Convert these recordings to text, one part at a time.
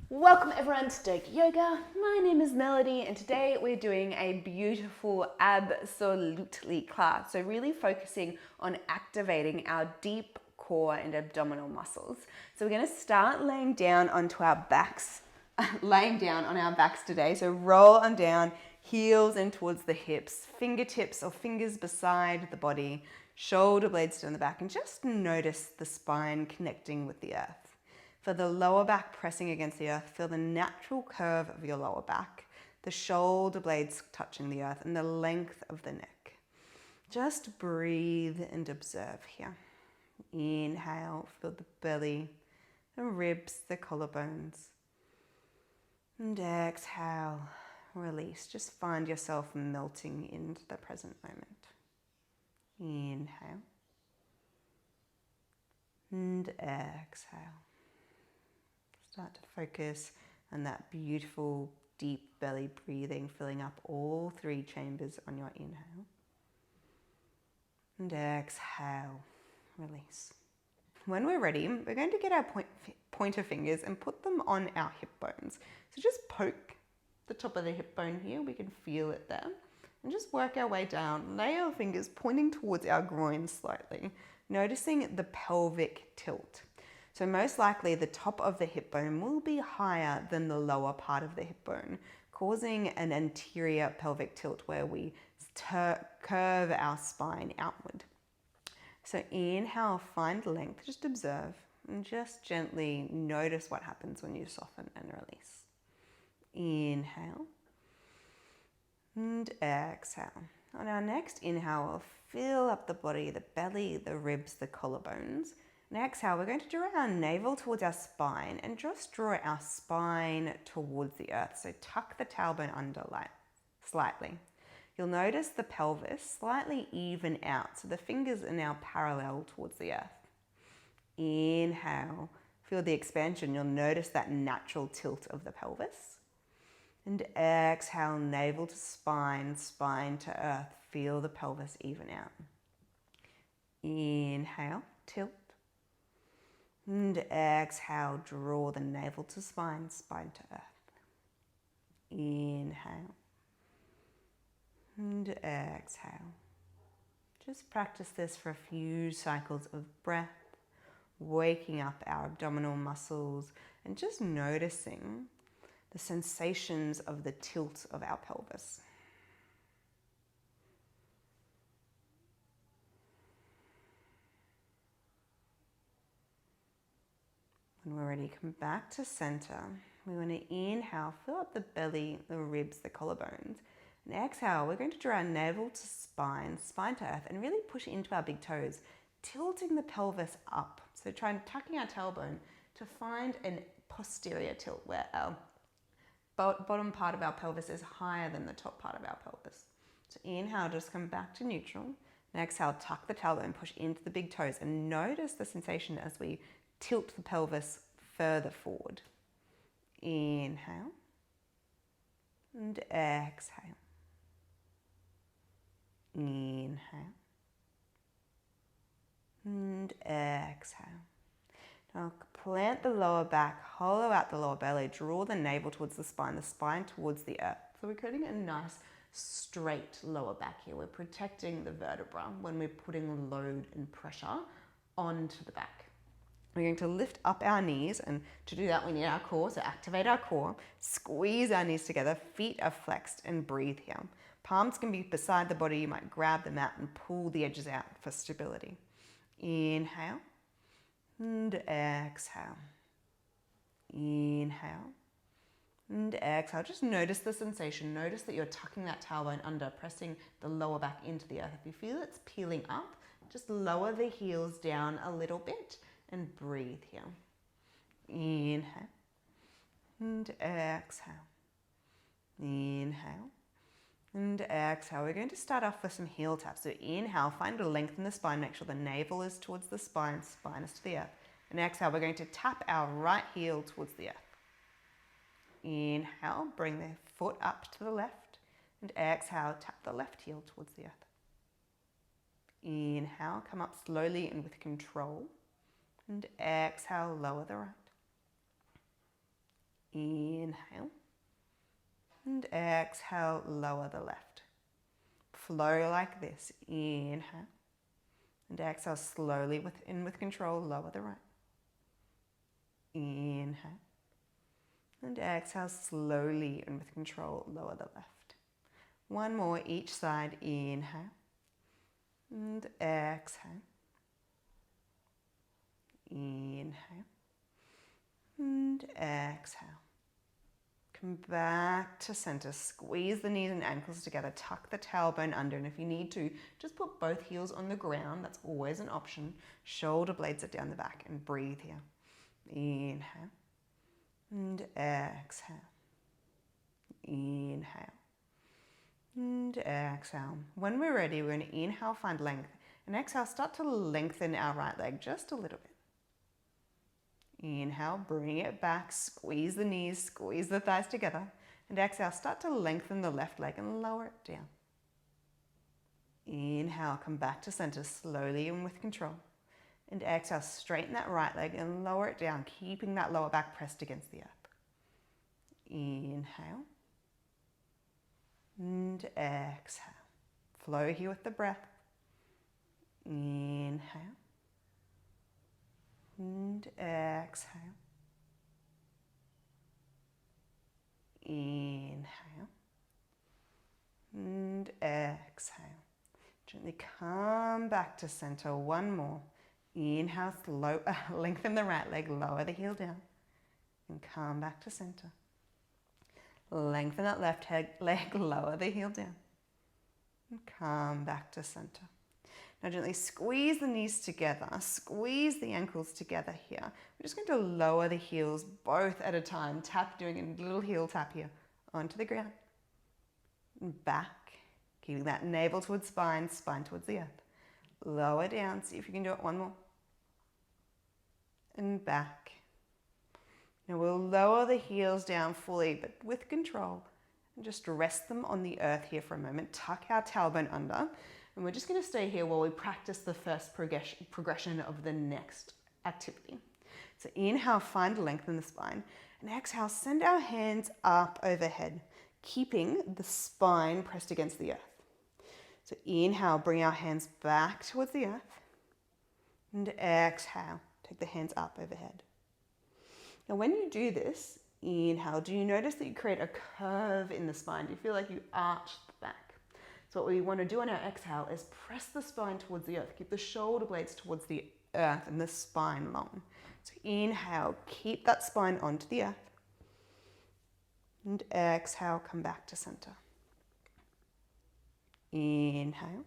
Welcome everyone to Doga Yoga. My name is Melody and today we're doing a beautiful Abs-olutely class. So really focusing on activating our deep core and abdominal muscles. So we're going to start laying down onto our backs, laying down on our backs today. So roll on down, heels in towards the hips, fingertips or fingers beside the body, shoulder blades down the back, and just notice the spine connecting with the earth. For the lower back pressing against the earth, feel the natural curve of your lower back, the shoulder blades touching the earth, and the length of the neck. Just breathe and observe here. Inhale, feel the belly, the ribs, the collarbones. And exhale, release. Just find yourself melting into the present moment. Inhale. And exhale. Start to focus on that beautiful deep belly breathing, filling up all three chambers on your inhale. And exhale, release. When we're ready, we're going to get our pointer fingers and put them on our hip bones. So just poke the top of the hip bone here, we can feel it there. And just work our way down, lay our fingers pointing towards our groin slightly, noticing the pelvic tilt. So most likely the top of the hip bone will be higher than the lower part of the hip bone, causing an anterior pelvic tilt where we curve our spine outward. So inhale, find length, just observe, and just gently notice what happens when you soften and release. Inhale, and exhale. On our next inhale, we'll fill up the body, the belly, the ribs, the collarbones. And exhale, we're going to draw our navel towards our spine and just draw our spine towards the earth. So tuck the tailbone under slightly. You'll notice the pelvis slightly even out. So the fingers are now parallel towards the earth. Inhale, feel the expansion. You'll notice that natural tilt of the pelvis. And exhale, navel to spine, spine to earth. Feel the pelvis even out. Inhale, tilt. And exhale, draw the navel to spine, spine to earth. Inhale. And exhale. Just practice this for a few cycles of breath, waking up our abdominal muscles and just noticing the sensations of the tilt of our pelvis. When we're ready, come back to center. We want to inhale, fill up the belly, the ribs, the collarbones. And exhale, we're going to draw our navel to spine, spine to earth, and really push into our big toes, tilting the pelvis up. So tucking our tailbone to find a posterior tilt where our bottom part of our pelvis is higher than the top part of our pelvis. So inhale, just come back to neutral. And exhale, tuck the tailbone, push into the big toes, and notice the sensation as we tilt the pelvis further forward. Inhale and exhale. Inhale and exhale. Now plant the lower back, hollow out the lower belly, draw the navel towards the spine towards the earth. So we're creating a nice straight lower back here. We're protecting the vertebra when we're putting load and pressure onto the back. We're going to lift up our knees, and to do that we need our core, so activate our core, squeeze our knees together, feet are flexed, and breathe here. Palms can be beside the body, you might grab the mat and pull the edges out for stability. Inhale, and exhale. Inhale, and exhale. Just notice the sensation, notice that you're tucking that tailbone under, pressing the lower back into the earth. If you feel it's peeling up, just lower the heels down a little bit, and breathe here. Inhale and exhale. Inhale and exhale. We're going to start off with some heel taps. So inhale, find a length in the spine. Make sure the navel is towards the spine, spine is to the earth. And exhale, we're going to tap our right heel towards the earth. Inhale, bring the foot up to the left. And exhale, tap the left heel towards the earth. Inhale, come up slowly and with control. And exhale, lower the right. Inhale. And exhale, lower the left. Flow like this. Inhale. And exhale slowly with control, lower the right. Inhale. And exhale slowly and with control, lower the left. One more each side. Inhale. And exhale. Inhale. And exhale. Come back to center. Squeeze the knees and ankles together. Tuck the tailbone under. And if you need to, just put both heels on the ground. That's always an option. Shoulder blades are down the back. And breathe here. Inhale. And exhale. Inhale. And exhale. When we're ready, we're going to inhale, find length. And exhale, start to lengthen our right leg just a little bit. Inhale, bring it back, squeeze the knees, squeeze the thighs together. And exhale, start to lengthen the left leg and lower it down. Inhale, come back to center slowly and with control. And exhale, straighten that right leg and lower it down, keeping that lower back pressed against the earth. Inhale. And exhale. Flow here with the breath. Inhale. And exhale. Inhale. And exhale. Gently come back to center. One more. Inhale, lengthen the right leg, lower the heel down. And come back to center. Lengthen that left leg, lower the heel down. And come back to center. Now gently squeeze the knees together, squeeze the ankles together here. We're just going to lower the heels both at a time. Tap, doing a little heel tap here onto the ground. And back, keeping that navel towards spine, spine towards the earth. Lower down, see if you can do it one more. And back. Now we'll lower the heels down fully, but with control. And just rest them on the earth here for a moment. Tuck our tailbone under. And we're just going to stay here while we practice the first progression of the next activity. So inhale, find length in the spine. And exhale, send our hands up overhead, keeping the spine pressed against the earth. So inhale, bring our hands back towards the earth. And exhale, take the hands up overhead. Now when you do this, inhale, do you notice that you create a curve in the spine? Do you feel like you arch the back? So what we want to do on our exhale is press the spine towards the earth. Keep the shoulder blades towards the earth and the spine long. So inhale, keep that spine onto the earth. And exhale, come back to center. Inhale.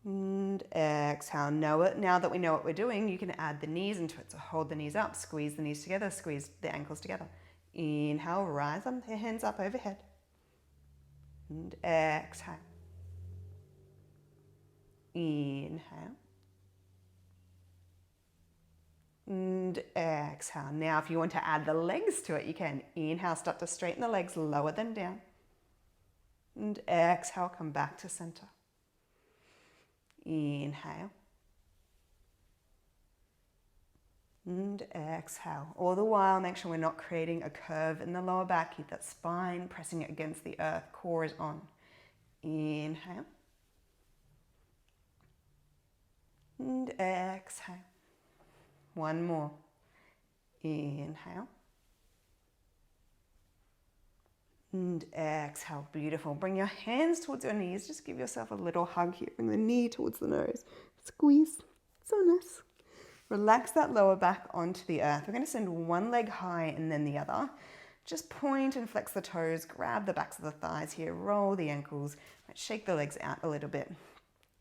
And exhale. Now that we know what we're doing, you can add the knees into it. So hold the knees up, squeeze the knees together, squeeze the ankles together. Inhale, rise up, hands up overhead. And exhale. Inhale. And exhale. Now if you want to add the legs to it, you can. Inhale, start to straighten the legs, lower them down. And exhale, come back to center. Inhale. And exhale. All the while, make sure we're not creating a curve in the lower back. Keep that spine pressing it against the earth. Core is on. Inhale. And exhale. One more. Inhale. And exhale. Beautiful. Bring your hands towards your knees. Just give yourself a little hug here. Bring the knee towards the nose. Squeeze. So nice. Relax that lower back onto the earth. We're going to send one leg high and then the other. Just point and flex the toes. Grab the backs of the thighs here. Roll the ankles. Shake the legs out a little bit.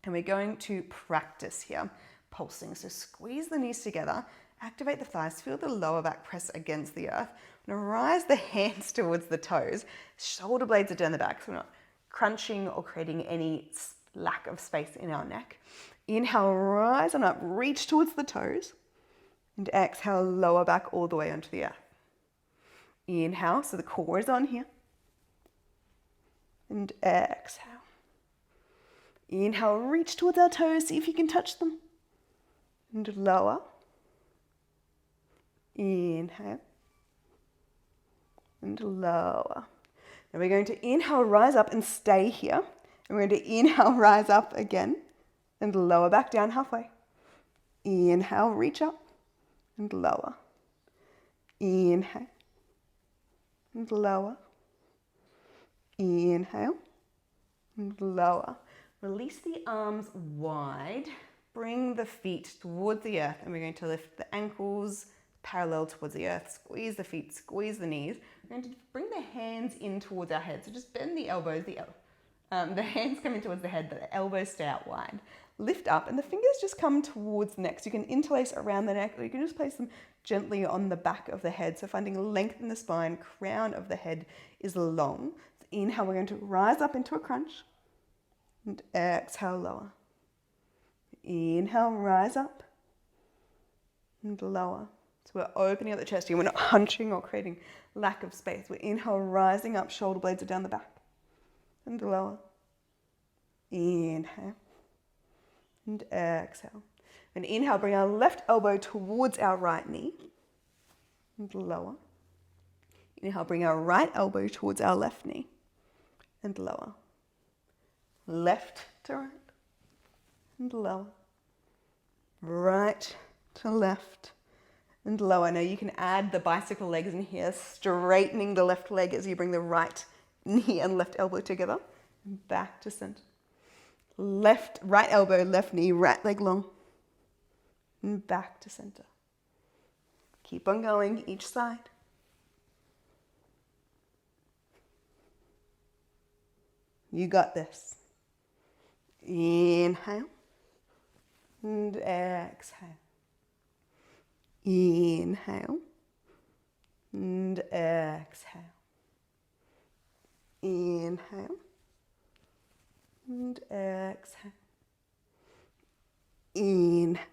And we're going to practice here, pulsing. So squeeze the knees together. Activate the thighs. Feel the lower back press against the earth. Now rise the hands towards the toes. Shoulder blades are down the back, so we're not crunching or creating any lack of space in our neck. Inhale, rise on up, reach towards the toes. And exhale, lower back all the way onto the earth. Inhale, so the core is on here. And exhale. Inhale, reach towards our toes, see if you can touch them. And lower. Inhale. And lower. Now we're going to inhale, rise up and stay here. And we're going to inhale, rise up again and lower back down halfway. Inhale, reach up and lower. Inhale and lower. Inhale and lower. Release the arms wide. Bring the feet towards the earth, and we're going to lift the ankles parallel towards the earth. Squeeze the feet, squeeze the knees. We're going to bring the hands in towards our head. So just bend the elbows. The hands come in towards the head, but the elbows stay out wide. Lift up, and the fingers just come towards the neck. So you can interlace around the neck, or you can just place them gently on the back of the head. So finding length in the spine, crown of the head is long. So inhale, we're going to rise up into a crunch. And exhale, lower. Inhale, rise up. And lower. So we're opening up the chest here. We're not hunching or creating lack of space. We're inhale, rising up, shoulder blades are down the back. And lower. Inhale. And exhale. And inhale, bring our left elbow towards our right knee. And lower. Inhale, bring our right elbow towards our left knee. And lower. Left to right. And lower. Right to left. And lower. Now you can add the bicycle legs in here, straightening the left leg as you bring the right knee and left elbow together. And back to center. Right elbow, left knee, right leg long. And back to center. Keep on going each side. You got this. Inhale. And exhale. Inhale. And exhale. Inhale. And exhale. Inhale.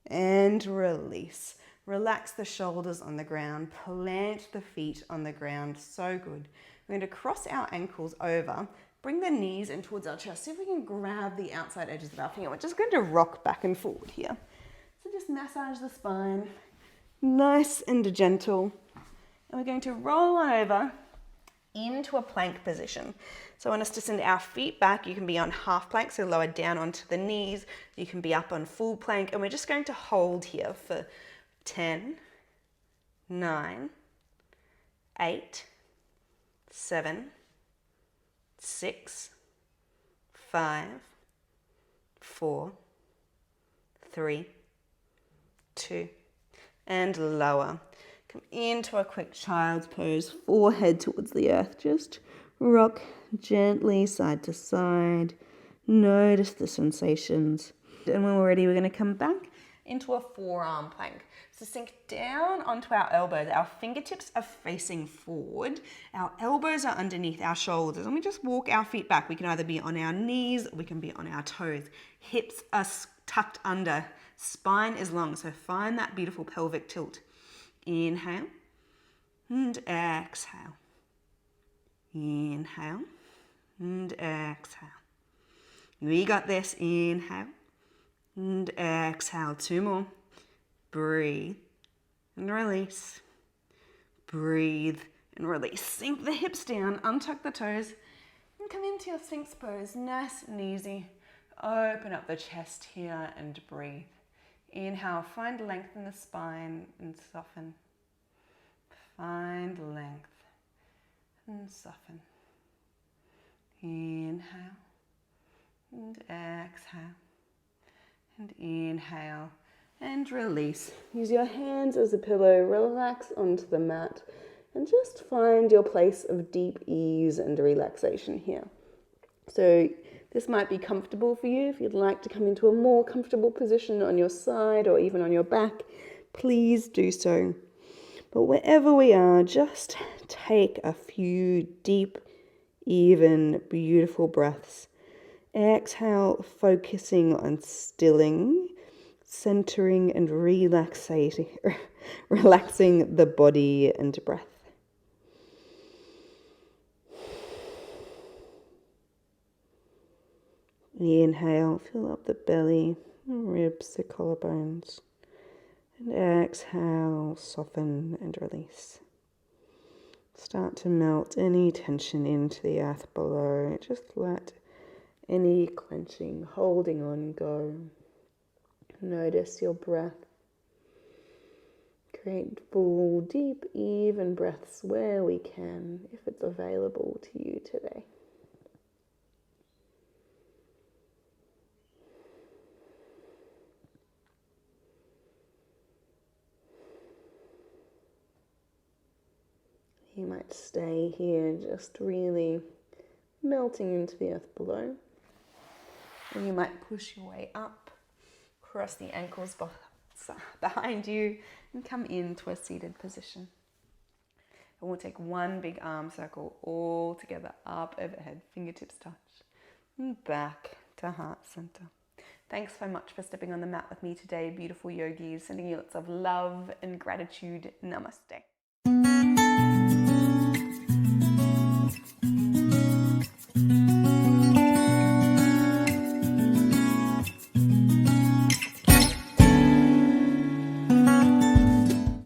And release. Relax the shoulders on the ground. Plant the feet on the ground. So good. We're going to cross our ankles over. Bring the knees in towards our chest. See if we can grab the outside edges of our finger. We're just going to rock back and forward here. So just massage the spine. Nice and gentle. And we're going to roll on over into a plank position. So I want us to send our feet back. You can be on half plank, so lower down onto the knees. You can be up on full plank. And we're just going to hold here for 10, 9, 8, 7, 6, 5, 4, 3, 2, and lower. Come into a quick child's pose, forehead towards the earth. Just rock gently side to side. Notice the sensations. And when we're ready, we're going to come back into a forearm plank. So sink down onto our elbows. Our fingertips are facing forward. Our elbows are underneath our shoulders. And we just walk our feet back. We can either be on our knees, or we can be on our toes. Hips are tucked under. Spine is long. So find that beautiful pelvic tilt. Inhale and exhale. Inhale and exhale. We got this. Inhale and exhale. 2 more. Breathe and release. Breathe and release. Sink the hips down, untuck the toes, and come into your Sphinx pose. Nice and easy. Open up the chest here and breathe. Inhale, find length in the spine and soften. Find length and soften. Inhale and exhale. And inhale and release. Use your hands as a pillow. Relax onto the mat and just find your place of deep ease and relaxation here. So this might be comfortable for you. If you'd like to come into a more comfortable position on your side or even on your back, please do so. But wherever we are, just take a few deep, even, beautiful breaths. Exhale, focusing on stilling, centering and relaxing the body and breath. Inhale, fill up the belly, the ribs, the collarbones. And exhale, soften and release. Start to melt any tension into the earth below. Just let any clenching, holding on go. Notice your breath. Create full, deep, even breaths where we can, if it's available to you today. You might stay here just really melting into the earth below. And you might push your way up, cross the ankles behind you, and come into a seated position. And we'll take one big arm circle all together, up, overhead, fingertips touch, and back to heart center. Thanks so much for stepping on the mat with me today, beautiful yogis. Sending you lots of love and gratitude. Namaste.